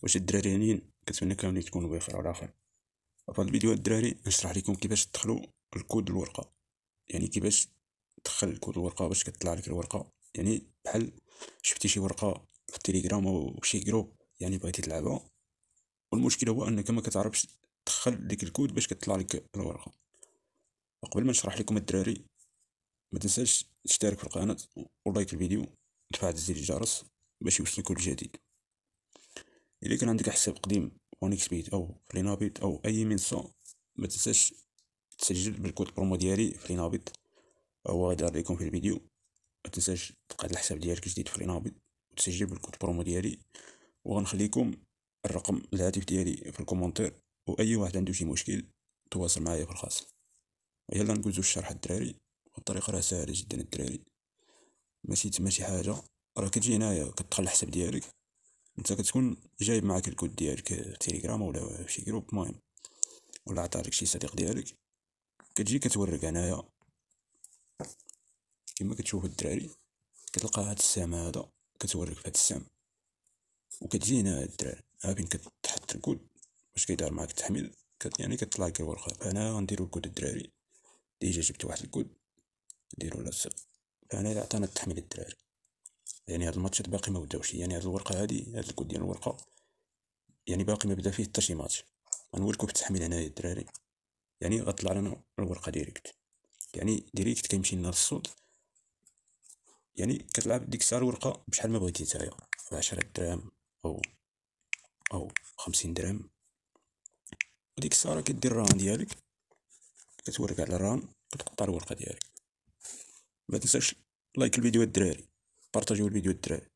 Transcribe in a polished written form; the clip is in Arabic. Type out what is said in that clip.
واش الدراري هانيين؟ كنتمنى كاملين تكونوا بخير وعلى خير. في هذا الفيديو الدراري نشرح لكم كيفاش تدخلوا الكود الورقه. يعني كيفاش تدخل الكود الورقه باش كتطلع لك الورقه. يعني بحال شفتي شي ورقه في التليجرام او شي جروب يعني بغيتي تلعبها، والمشكل هو انك ما كتعرفش تدخل ديك الكود باش كتطلع لك الورقه. وقبل ما نشرح لكم الدراري، ما تنساش تشترك في القناه ولايك الفيديو وتفعل زر الجرس باش يوصلك كل جديد. إذا كان عندك حساب قديم فونيكس بيت أو فرينابيت أو أي منصة، ما تنساش تسجل بالكود برومو ديالي فرينابيت، أو غادي لكم في الفيديو. ما تنساش تقاد الحساب ديالك جديد فرينابيت وتسجل بالكود برومو ديالي، وغنخليكم الرقم الهاتف ديالي في الكومنتير، وأي واحد عنده شي مشكل تواصل معايا في الخاص. يلا ندوزو الشرح الدراري. الطريقة راه ساهلة جدا الدراري، ماشي حاجة. راه كتجي هنايا كتدخل الحساب ديالك، انت كتكون جايب معاك الكود ديالك في تيليجرام ولا في شي جروب مهم، ولا عطالك شي صديق ديالك. كتجي كتورق هنايا كما كتشوف الدراري، كتلقى هاد السهم هذا كتورق في هاد السهم، وكتجي هنا الدراري ها فين كتحط الكود باش كيدار معاك التحميل. يعني كتطلع لك الورقه. فانا غنديرو الكود الدراري، ديجا جبت واحد الكود نديرو لاصق. فانا الا عطانا التحميل الدراري، يعني هاد الماتشات باقي ما بداوش. يعني هاد الورقه هادي، هاد الكود ديال الورقه يعني باقي ما بدا فيه حتى شي ماتش. غنوريكم في التحميل هنايا الدراري. يعني غطلع لنا الورقه ديريكت، يعني ديريكت كيمشي لنا الصوت. يعني كتلعب ديك الساعه الورقه بشحال ما بغيتي نتايا، ب10 دراهم او 50 درهم. وديك الساعه راه كدير الرهن ديالك، كتورك على الرهن، كتقطع الورقه ديالك. ما تنساش لايك الفيديو الدراري، بارطاجيو الفيديو الدراري.